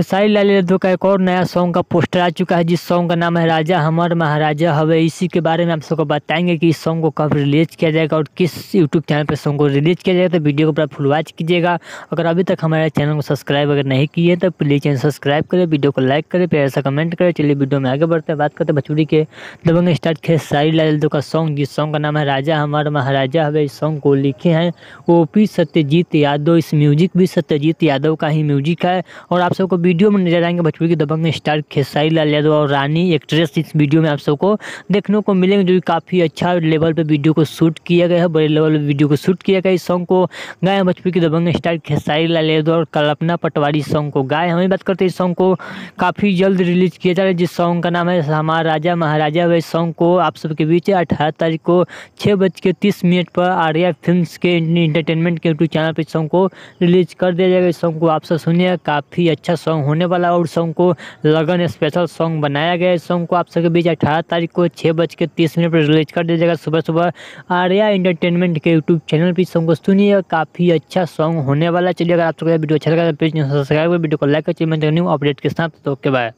खेसारी लाल यादव का एक और नया सॉन्ग का पोस्टर आ चुका है, जिस सॉन्ग का नाम है राजा हमर महाराजा हवे। इसी के बारे में आप सबको बताएंगे कि इस सॉन्ग को कब रिलीज किया जाएगा और किस यूट्यूब चैनल पर सॉन्ग को रिलीज किया जाएगा। तो वीडियो को पूरा फुल वॉच कीजिएगा। अगर अभी तक हमारे चैनल को सब्सक्राइब अगर नहीं किए तो प्लीज़ चैनल सब्सक्राइब करें, वीडियो को लाइक करें, प्यार सा कमेंट करें। चलिए वीडियो में आगे बढ़ते हैं, बात करते हैं भोजपुरी के दबंग स्टार खेसारी लाल यादव का सॉन्ग, जिस सॉन्ग का नाम है राजा हमर महाराजा हवे। इस सॉन्ग को लिखे हैं ओपी सत्यजीत यादव। इस म्यूजिक भी सत्यजीत यादव का ही म्यूजिक है और आप सबको वीडियो में नजर आएंगे भोजपुरी के दबंग स्टार खेसारी लाल यादव और रानी एक्ट्रेस। इस वीडियो में आप सबको देखने को मिलेंगे, जो काफ़ी अच्छा लेवल पे वीडियो को शूट किया गया है, बड़े लेवल पे वीडियो को शूट किया गया। इस सॉन्ग को गाए हैं भोजपुरी के दबंग स्टार खेसारी लाल यादव और कल्पना पटवारी सॉन्ग को गाए। हमें बात करते हैं इस सॉन्ग को काफ़ी जल्द रिलीज किया जा रहा है, जिस सॉन्ग का नाम है हमारा राजा महाराजा। वह सॉन्ग को आप सबके बीच 18 तारीख को 6:30 पर आर्या फिल्म्स के इंटरटेनमेंट के यूट्यूब चैनल पर सॉन्ग को रिलीज कर दिया जाएगा। इस सॉन्ग को आप सब सुनिए, काफ़ी अच्छा सॉन्ग होने वाला और सॉन्ग को लगन स्पेशल सॉन्ग बनाया गया है। इस सॉन्ग को आप सबके बीच 18 तारीख को 6:30 पर रिलीज कर दिया जाएगा सुबह सुबह आर्या एंटरटेनमेंट के यूट्यूब चैनल पर। सॉन्ग को सुनिए, काफ़ी अच्छा सॉन्ग होने वाला। चलिए, अगर आप सबको वीडियो अच्छा लगा तो प्लीज़ सब्सक्राइब कर वीडियो को लाइक कर, न्यू अपडेट के साथ। तो ओके बाय।